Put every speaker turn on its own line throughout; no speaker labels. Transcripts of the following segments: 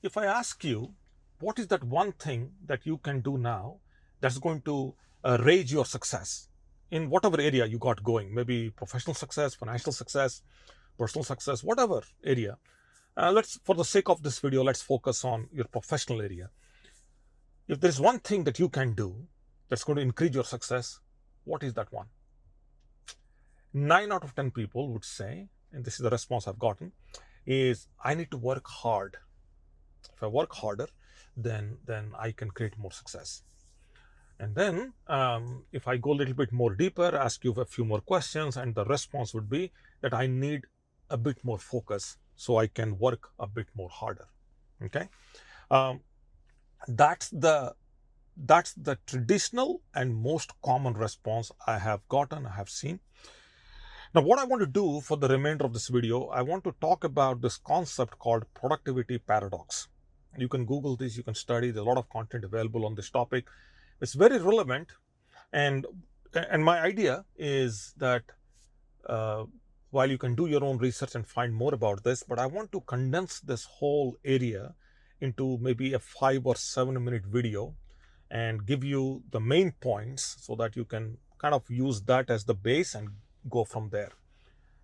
if I ask you, what is that one thing that you can do now that's going to raise your success in whatever area you got going, maybe professional success, financial success, personal success, whatever area. Let's, for the sake of this video, let's focus on your professional area. If there's one thing that you can do that's going to increase your success, what is that one? 9 out of 10 people would say, and this is the response I've gotten, is I need to work hard. If I work harder, then I can create more success. And then if I go a little bit more deeper, ask you a few more questions, and the response would be that I need a bit more focus so I can work a bit more harder. Okay, that's the traditional and most common response I have gotten, I have seen. Now, what I want to do for the remainder of this video, I want to talk about this concept called productivity paradox. You can Google this, you can study. There's a lot of content available on this topic. It's very relevant, and my idea is that while you can do your own research and find more about this, but I want to condense this whole area into maybe a 5 or 7 minute video and give you the main points so that you can kind of use that as the base and go from there.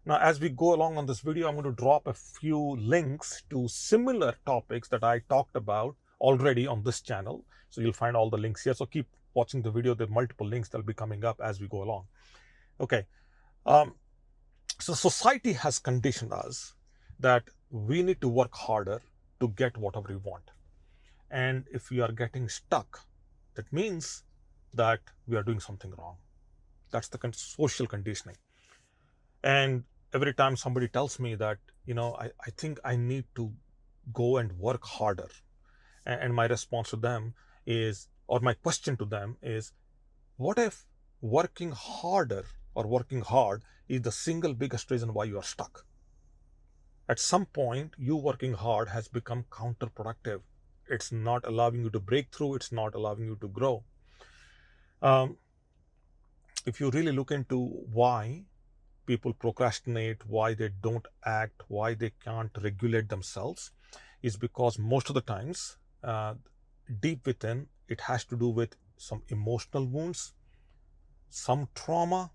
Now, as we go along on this video, I'm going to drop a few links to similar topics that I talked about already on this channel. So you'll find all the links here. So keep watching the video. There are multiple links that will be coming up as we go along. Okay. So society has conditioned us that we need to work harder to get whatever we want. And if we are getting stuck, that means that we are doing something wrong. That's the social conditioning. And every time somebody tells me that, I think I need to go and work harder. And my response to them is, or my question to them is, what if working harder or working hard is the single biggest reason why you are stuck? At some point, you working hard has become counterproductive. It's not allowing you to break through. It's not allowing you to grow. If you really look into why people procrastinate, why they don't act, why they can't regulate themselves, is because most of the times, deep within, it has to do with some emotional wounds, some trauma,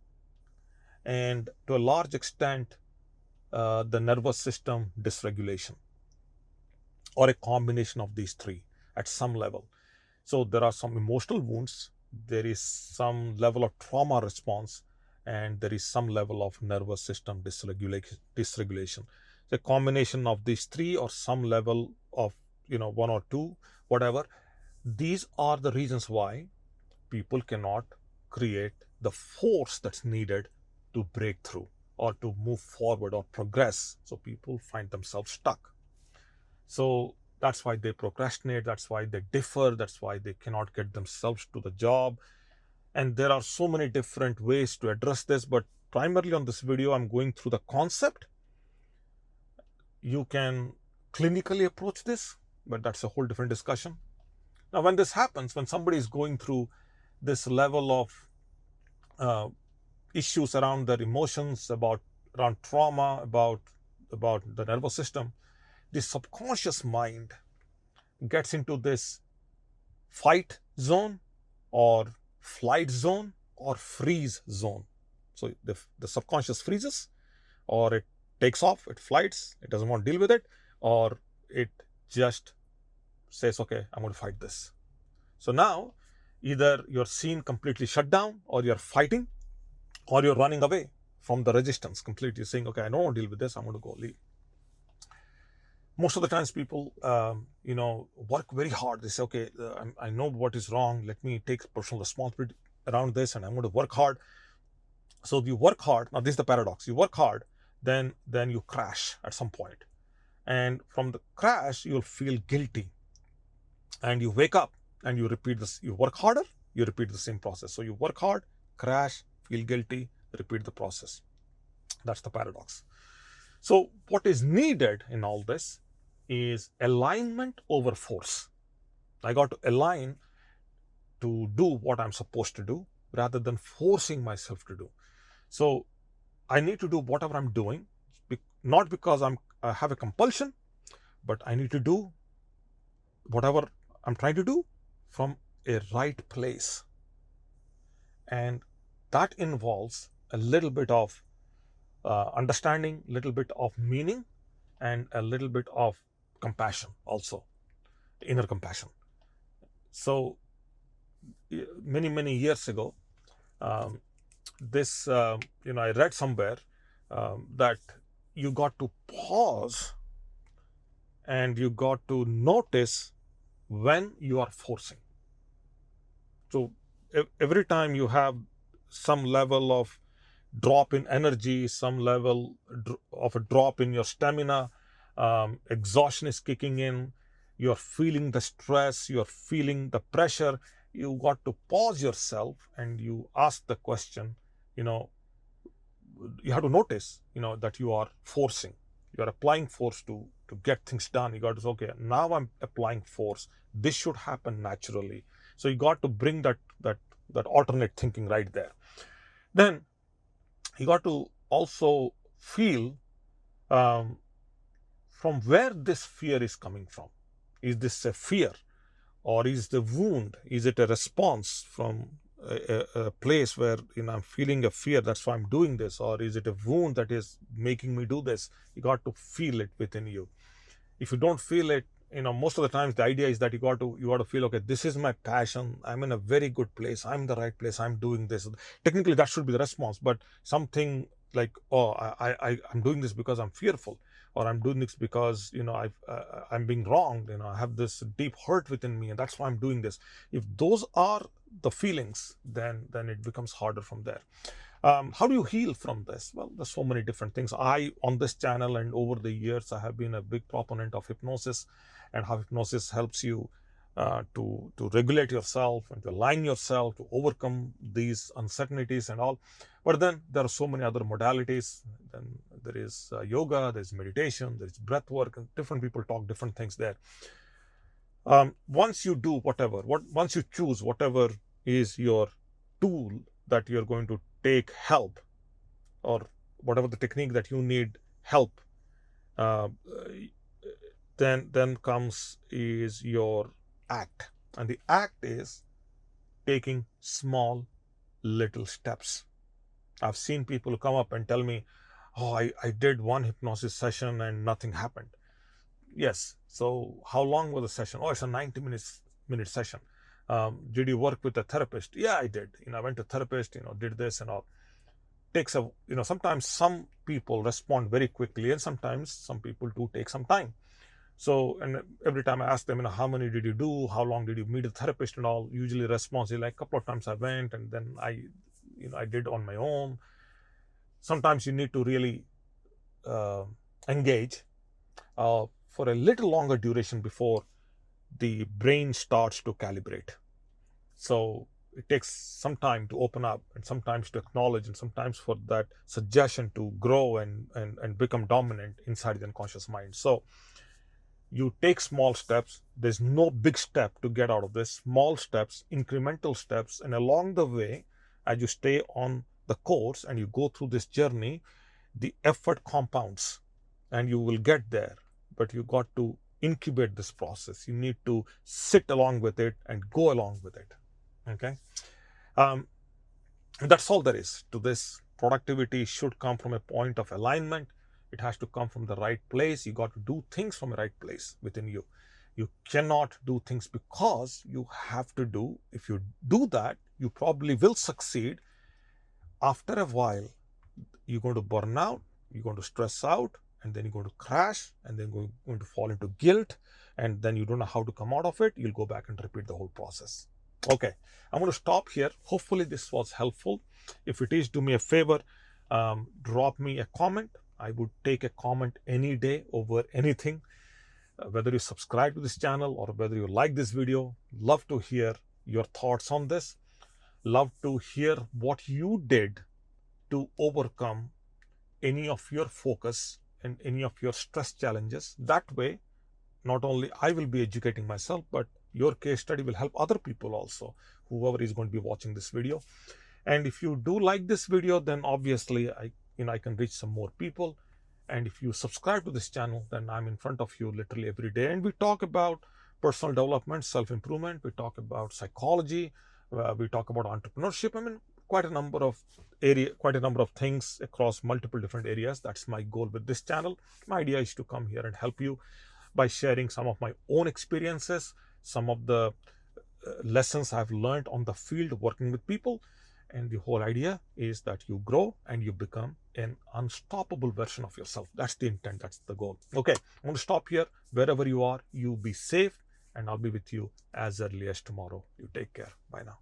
and to a large extent, the nervous system dysregulation, or a combination of these three at some level. So there are some emotional wounds, there is some level of trauma response, and there is some level of nervous system dysregulation. The combination of these three, or some level of, one or two, whatever, these are the reasons why people cannot create the force that's needed to break through or to move forward or progress. So people find themselves stuck. So that's why they procrastinate, that's why they differ, that's why they cannot get themselves to the job. And there are so many different ways to address this, but primarily on this video, I'm going through the concept. You can clinically approach this, but that's a whole different discussion. Now, when this happens, when somebody is going through this level of issues around their emotions, around trauma, about the nervous system, the subconscious mind gets into this fight zone or flight zone or freeze zone. So the subconscious freezes, or it takes off, it flights, it doesn't want to deal with it, or it just says, okay, I'm going to fight this. So now either you're seen completely shut down, or you're fighting, or you're running away from the resistance completely, saying, okay, I don't want to deal with this, I'm going to go leave. Most of the times people, work very hard. They say, okay, I know what is wrong. Let me take personal responsibility around this, and I'm going to work hard. So if you work hard, now this is the paradox. You work hard, then you crash at some point. And from the crash, you'll feel guilty. And you wake up and you repeat this. You work harder, you repeat the same process. So you work hard, crash, feel guilty, repeat the process. That's the paradox. So what is needed in all this is alignment over force. I got to align to do what I'm supposed to do rather than forcing myself to do. So I need to do whatever I'm doing, not because I have a compulsion, but I need to do whatever I'm trying to do from a right place. And that involves a little bit of understanding, little bit of meaning, and a little bit of compassion also, inner compassion. So many years ago, um, this I read somewhere that you got to pause and you got to notice when you are forcing. So every time you have some level of drop in energy, some level of a drop in your stamina, exhaustion is kicking in, you're feeling the stress, you're feeling the pressure, you got to pause yourself and you ask the question, you know, you have to notice, that you are forcing, you are applying force to get things done. You got to say, okay, now I'm applying force. This should happen naturally. So you got to bring that alternate thinking right there. Then you got to also feel um, from where this fear is coming from. Is this a fear, or is the wound? Is it a response from a place where I'm feeling a fear, that's why I'm doing this, or is it a wound that is making me do this? You got to feel it within you. If you don't feel it, most of the times the idea is that you got to feel, okay, this is my passion, I'm in a very good place, I'm in the right place, I'm doing this. Technically that should be the response, but something like, oh, I'm doing this because I'm fearful, or I'm doing this because I'm being wronged, I have this deep hurt within me and that's why I'm doing this. If those are the feelings, then it becomes harder from there. How do you heal from this? Well, there's so many different things. On this channel and over the years, I have been a big proponent of hypnosis, and how hypnosis helps you to regulate yourself and to align yourself, to overcome these uncertainties and all. But then there are so many other modalities. Then there is yoga, there's meditation, there's breath work, and different people talk different things there. Once you do once you choose whatever is your tool that you're going to take help, or whatever the technique that you need help, uh, then comes is your act. And the act is taking small little steps. I've seen people come up and tell me, oh, I did one hypnosis session and nothing happened. Yes. So how long was the session? Oh, it's a 90 minute session. Did you work with a therapist? Yeah, I did. I went to a therapist, did this and all. Takes sometimes some people respond very quickly, and sometimes some people do take some time. So, and every time I ask them, how many did you do? How long did you meet a therapist and all? Usually response is like, a couple of times I went and then I did on my own. Sometimes you need to really engage for a little longer duration before the brain starts to calibrate. So it takes some time to open up, and sometimes to acknowledge, and sometimes for that suggestion to grow and become dominant inside the unconscious mind. So you take small steps. There's no big step to get out of this. Small steps, incremental steps, and along the way, as you stay on the course and you go through this journey, the effort compounds and you will get there. But you got to incubate this process. You need to sit along with it and go along with it. Okay. That's all there is to this. Productivity should come from a point of alignment. It has to come from the right place. You got to do things from the right place within you. You cannot do things because you have to do. If you do that, you probably will succeed. After a while, you're going to burn out, you're going to stress out, and then you're going to crash, and then you're going to fall into guilt, and then you don't know how to come out of it. You'll go back and repeat the whole process. Okay, I'm going to stop here. Hopefully this was helpful. If it is, do me a favor, drop me a comment. I would take a comment any day over anything, whether you subscribe to this channel or whether you like this video. Love to hear your thoughts on this. Love to hear what you did to overcome any of your focus and any of your stress challenges. That way, not only I will be educating myself, but your case study will help other people also, whoever is going to be watching this video. And if you do like this video, then obviously I can reach some more people. And if you subscribe to this channel, then I'm in front of you literally every day. And we talk about personal development, self-improvement. We talk about psychology. We talk about entrepreneurship. I mean, quite a number of things across multiple different areas. That's my goal with this channel. My idea is to come here and help you by sharing some of my own experiences, some of the lessons I've learned on the field working with people. And the whole idea is that you grow and you become an unstoppable version of yourself. That's the intent. That's the goal. Okay, I'm going to stop here. Wherever you are, you be safe, and I'll be with you as early as tomorrow. You take care. Bye now.